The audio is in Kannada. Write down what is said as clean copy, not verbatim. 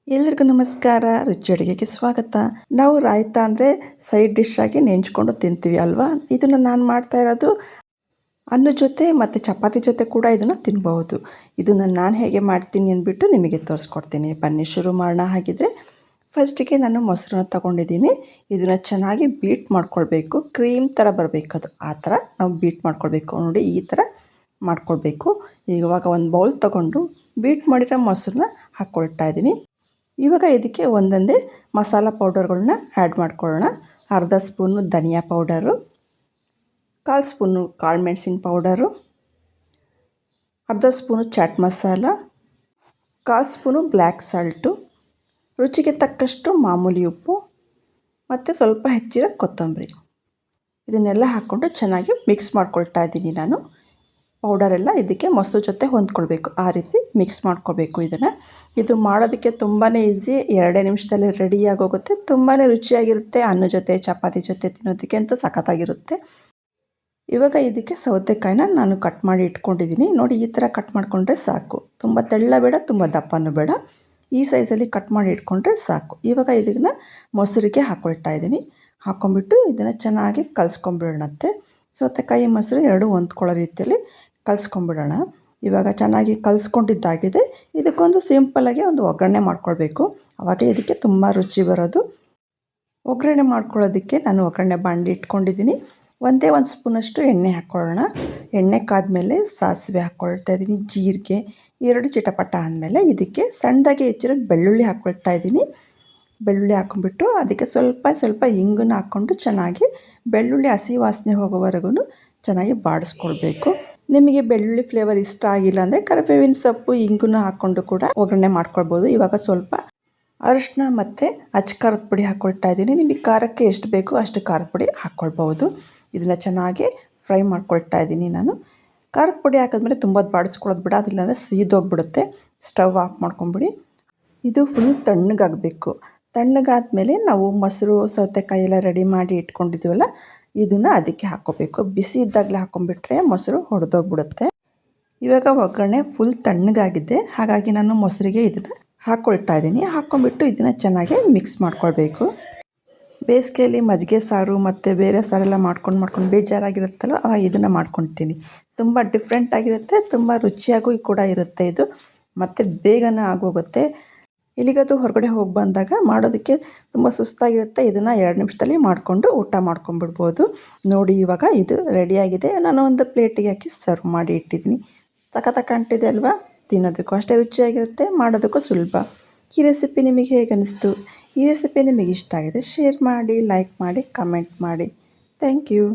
ಎಲ್ಲರಿಗೂ ನಮಸ್ಕಾರ. ರುಚಿ ಅಡುಗೆಗೆ ಸ್ವಾಗತ. ನಾವು ರಾಯ್ತ ಅಂದರೆ ಸೈಡ್ ಡಿಶ್ ಆಗಿ ನೆಂಚ್ಕೊಂಡು ತಿಂತೀವಿ ಅಲ್ವಾ. ಇದನ್ನು ನಾನು ಮಾಡ್ತಾ ಇರೋದು ಅನ್ನ ಜೊತೆ ಮತ್ತು ಚಪಾತಿ ಜೊತೆ ಕೂಡ ಇದನ್ನು ತಿನ್ಬಹುದು. ಇದನ್ನು ನಾನು ಹೇಗೆ ಮಾಡ್ತೀನಿ ಅಂದ್ಬಿಟ್ಟು ನಿಮಗೆ ತೋರಿಸ್ಕೊಡ್ತೀನಿ. ಬನ್ನಿ ಶುರು ಮಾಡೋಣ. ಹಾಗಿದ್ರೆ ಫಸ್ಟಿಗೆ ನಾನು ಮೊಸರನ್ನ ತೊಗೊಂಡಿದ್ದೀನಿ. ಇದನ್ನು ಚೆನ್ನಾಗಿ ಬೀಟ್ ಮಾಡ್ಕೊಳ್ಬೇಕು. ಕ್ರೀಮ್ ಥರ ಬರಬೇಕದು. ಆ ಥರ ನಾವು ಬೀಟ್ ಮಾಡ್ಕೊಳ್ಬೇಕು. ನೋಡಿ ಈ ಥರ ಮಾಡ್ಕೊಳ್ಬೇಕು. ಇವಾಗ ಒಂದು ಬೌಲ್ ತೊಗೊಂಡು ಬೀಟ್ ಮಾಡಿರೋ ಮೊಸರನ್ನ ಹಾಕ್ಕೊಳ್ತಾ ಇದ್ದೀನಿ. ಇವಾಗ ಇದಕ್ಕೆ ಒಂದೊಂದೇ ಮಸಾಲ ಪೌಡರ್ಗಳನ್ನ ಆ್ಯಡ್ ಮಾಡ್ಕೊಳ್ಳೋಣ. ಅರ್ಧ ಸ್ಪೂನು ಧನಿಯಾ ಪೌಡರು, 1/4 ಸ್ಪೂನು ಕಾಳು ಮೆಣಸಿನ ಪೌಡರು, ಅರ್ಧ spoon chaat masala, 1/4 spoon black salt, ರುಚಿಗೆ ತಕ್ಕಷ್ಟು ಮಾಮೂಲಿ ಉಪ್ಪು ಮತ್ತು ಸ್ವಲ್ಪ ಹೆಚ್ಚಿರೋ ಕೊತ್ತಂಬರಿ. ಇದನ್ನೆಲ್ಲ ಹಾಕ್ಕೊಂಡು ಚೆನ್ನಾಗಿ ಮಿಕ್ಸ್ ಮಾಡ್ಕೊಳ್ತಾ ಇದ್ದೀನಿ ನಾನು. ಪೌಡರೆಲ್ಲ ಇದಕ್ಕೆ ಮೊಸರು ಜೊತೆ ಹೊಂದ್ಕೊಳ್ಬೇಕು. ಆ ರೀತಿ ಮಿಕ್ಸ್ ಮಾಡ್ಕೋಬೇಕು ಇದನ್ನು. ಇದು ಮಾಡೋದಕ್ಕೆ ತುಂಬಾ ಈಸಿ. 2 ನಿಮಿಷದಲ್ಲಿ ರೆಡಿಯಾಗೋಗುತ್ತೆ. ತುಂಬಾ ರುಚಿಯಾಗಿರುತ್ತೆ. ಅನ್ನ ಜೊತೆ ಚಪಾತಿ ಜೊತೆ ತಿನ್ನೋದಕ್ಕೆ ಅಂತೂ ಸಖತ್ತಾಗಿರುತ್ತೆ. ಇವಾಗ ಇದಕ್ಕೆ ಸೌತೆಕಾಯಿನ ನಾನು ಕಟ್ ಮಾಡಿ ಇಟ್ಕೊಂಡಿದ್ದೀನಿ. ನೋಡಿ ಈ ಥರ ಕಟ್ ಮಾಡಿಕೊಂಡ್ರೆ ಸಾಕು. ತುಂಬ ತೆಳ್ಳ ಬೇಡ, ತುಂಬ ದಪ್ಪನೂ ಬೇಡ. ಈ ಸೈಜಲ್ಲಿ ಕಟ್ ಮಾಡಿ ಇಟ್ಕೊಂಡ್ರೆ ಸಾಕು. ಇವಾಗ ಇದನ್ನು ಮೊಸರಿಗೆ ಹಾಕ್ಕೊಳ್ತಾ ಇದ್ದೀನಿ. ಹಾಕ್ಕೊಂಬಿಟ್ಟು ಇದನ್ನು ಚೆನ್ನಾಗಿ ಕಲಿಸ್ಕೊಂಬಿಡೋಣಂತೆ. ಸೌತೆಕಾಯಿ ಮೊಸರು ಎರಡೂ ಹೊಂದ್ಕೊಳ್ಳೋ ರೀತಿಯಲ್ಲಿ ಕಲಿಸ್ಕೊಂಬಿಡೋಣ. ಇವಾಗ ಚೆನ್ನಾಗಿ ಕಲಿಸ್ಕೊಂಡಿದ್ದಾಗಿದೆ. ಇದಕ್ಕೊಂದು ಸಿಂಪಲ್ಲಾಗಿ ಒಂದು ಒಗ್ಗರಣೆ ಮಾಡ್ಕೊಳ್ಬೇಕು. ಆವಾಗ ಇದಕ್ಕೆ ತುಂಬ ರುಚಿ ಬರೋದು. ಒಗ್ಗರಣೆ ಮಾಡ್ಕೊಳ್ಳೋದಕ್ಕೆ ನಾನು ಒಗ್ಗರಣೆ ಬಾಣಲಿ ಇಟ್ಕೊಂಡಿದ್ದೀನಿ. ಒಂದೇ 1 ಸ್ಪೂನಷ್ಟು ಎಣ್ಣೆ ಹಾಕ್ಕೊಳ್ಳೋಣ. ಎಣ್ಣೆ ಕಾದ್ಮೇಲೆ ಸಾಸಿವೆ ಹಾಕ್ಕೊಳ್ತಾ ಇದ್ದೀನಿ, ಜೀರಿಗೆ 2 ಚಿಟಪಟ ಆದಮೇಲೆ ಇದಕ್ಕೆ ಸಣ್ಣದಾಗಿ ಹೆಚ್ಚಿರೋ ಬೆಳ್ಳುಳ್ಳಿ ಹಾಕ್ಕೊಳ್ತಾ ಇದ್ದೀನಿ. ಬೆಳ್ಳುಳ್ಳಿ ಹಾಕ್ಕೊಂಬಿಟ್ಟು ಅದಕ್ಕೆ ಸ್ವಲ್ಪ ಇಂಗನ್ನ ಹಾಕ್ಕೊಂಡು ಚೆನ್ನಾಗಿ ಬೆಳ್ಳುಳ್ಳಿ ಹಸಿ ವಾಸನೆ ಹೋಗೋವರೆಗೂ ಚೆನ್ನಾಗಿ ಬಾಡಿಸ್ಕೊಳ್ಬೇಕು. ನಿಮಗೆ ಬೆಳ್ಳುಳ್ಳಿ ಫ್ಲೇವರ್ ಇಷ್ಟ ಆಗಿಲ್ಲ ಅಂದರೆ ಕರಿಬೇವಿನ ಸೊಪ್ಪು ಇಂಗನ್ನು ಹಾಕ್ಕೊಂಡು ಕೂಡ ಒಗ್ಗರಣೆ ಮಾಡ್ಕೊಳ್ಬೋದು. ಇವಾಗ ಸ್ವಲ್ಪ ಅರಿಶಿನ ಮತ್ತು ಖಾರದ ಪುಡಿ ಹಾಕ್ಕೊಳ್ತಾ ಇದ್ದೀನಿ. ನಿಮಗೆ ಖಾರಕ್ಕೆ ಎಷ್ಟು ಬೇಕೋ ಅಷ್ಟು ಖಾರದ ಪುಡಿ ಹಾಕ್ಕೊಳ್ಬೋದು. ಇದನ್ನು ಚೆನ್ನಾಗಿ ಫ್ರೈ ಮಾಡ್ಕೊಳ್ತಾ ಇದ್ದೀನಿ ನಾನು. ಖಾರದ ಪುಡಿ ಹಾಕಿದ್ಮೇಲೆ ತುಂಬ ಬಾಡಿಸ್ಕೊಳ್ಳೋದು ಬೇಡ, ಅದಿಲ್ಲಾಂದರೆ ಸೀದೋಗ್ಬಿಡುತ್ತೆ. ಸ್ಟವ್ ಆಫ್ ಮಾಡ್ಕೊಂಬಿಡಿ. ಇದು ಫುಲ್ ತಣ್ಣಗಾಗಬೇಕು. ತಣ್ಣಗಾದ್ಮೇಲೆ ನಾವು ಮೊಸರು ಸೌತೆಕಾಯಿ ಎಲ್ಲ ರೆಡಿ ಮಾಡಿ ಇಟ್ಕೊಂಡಿದ್ದೀವಲ್ಲ, ಇದನ್ನು ಅದಕ್ಕೆ ಹಾಕ್ಕೋಬೇಕು. ಬಿಸಿ ಇದ್ದಾಗಲೇ ಹಾಕ್ಕೊಂಡ್ಬಿಟ್ರೆ ಮೊಸರು ಹೊಡೆದೋಗ್ಬಿಡುತ್ತೆ. ಇವಾಗ ಒಗ್ಗರಣೆ ಫುಲ್ ತಣ್ಣಗಾಗಿದೆ. ಹಾಗಾಗಿ ನಾನು ಮೊಸರಿಗೆ ಇದನ್ನು ಹಾಕ್ಕೊಳ್ತಾ ಇದ್ದೀನಿ. ಹಾಕ್ಕೊಂಬಿಟ್ಟು ಇದನ್ನು ಚೆನ್ನಾಗಿ ಮಿಕ್ಸ್ ಮಾಡ್ಕೊಳ್ಬೇಕು. ಬೇಸಿಗೆಯಲ್ಲಿ ಮಜ್ಜಿಗೆ ಸಾರು ಮತ್ತು ಬೇರೆ ಸಾರೆಲ್ಲ ಮಾಡ್ಕೊಂಡು ಬೇಜಾರಾಗಿರುತ್ತಲ್ಲ, ಆವಾಗ ಇದನ್ನು ಮಾಡ್ಕೊಳ್ತೀನಿ. ತುಂಬ ಡಿಫ್ರೆಂಟಾಗಿರುತ್ತೆ, ತುಂಬ ರುಚಿಯಾಗೂ ಕೂಡ ಇರುತ್ತೆ ಇದು. ಮತ್ತು ಬೇಗನೆ ಆಗೋಗುತ್ತೆ. ಎಲ್ಲಿಗಾದರೂ ಹೊರಗಡೆ ಹೋಗಿ ಬಂದಾಗ ಮಾಡೋದಕ್ಕೆ ತುಂಬ ಸುಸ್ತಾಗಿರುತ್ತೆ. ಇದನ್ನು 2 ನಿಮಿಷದಲ್ಲಿ ಮಾಡಿಕೊಂಡು ಊಟ ಮಾಡ್ಕೊಂಬಿಡ್ಬೋದು. ನೋಡಿ ಇವಾಗ ಇದು ರೆಡಿಯಾಗಿದೆ. ನಾನು ಒಂದು ಪ್ಲೇಟಿಗೆ ಹಾಕಿ ಸರ್ವ್ ಮಾಡಿ ಇಟ್ಟಿದ್ದೀನಿ. ಸಖತ್ತಾಗಿ ಕಾಣ್ತಿದೆ ಅಲ್ವಾ? ತಿನ್ನೋದಕ್ಕೂ ಅಷ್ಟೇ ರುಚಿಯಾಗಿರುತ್ತೆ, ಮಾಡೋದಕ್ಕೂ ಸುಲಭ. ಈ ರೆಸಿಪಿ ನಿಮಗೆ ಹೇಗೆ ಅನ್ನಿಸ್ತು? ಈ ರೆಸಿಪಿ ನಿಮಗೆ ಇಷ್ಟ ಆಗಿದೆ ಶೇರ್ ಮಾಡಿ, ಲೈಕ್ ಮಾಡಿ, ಕಮೆಂಟ್ ಮಾಡಿ. Thank you.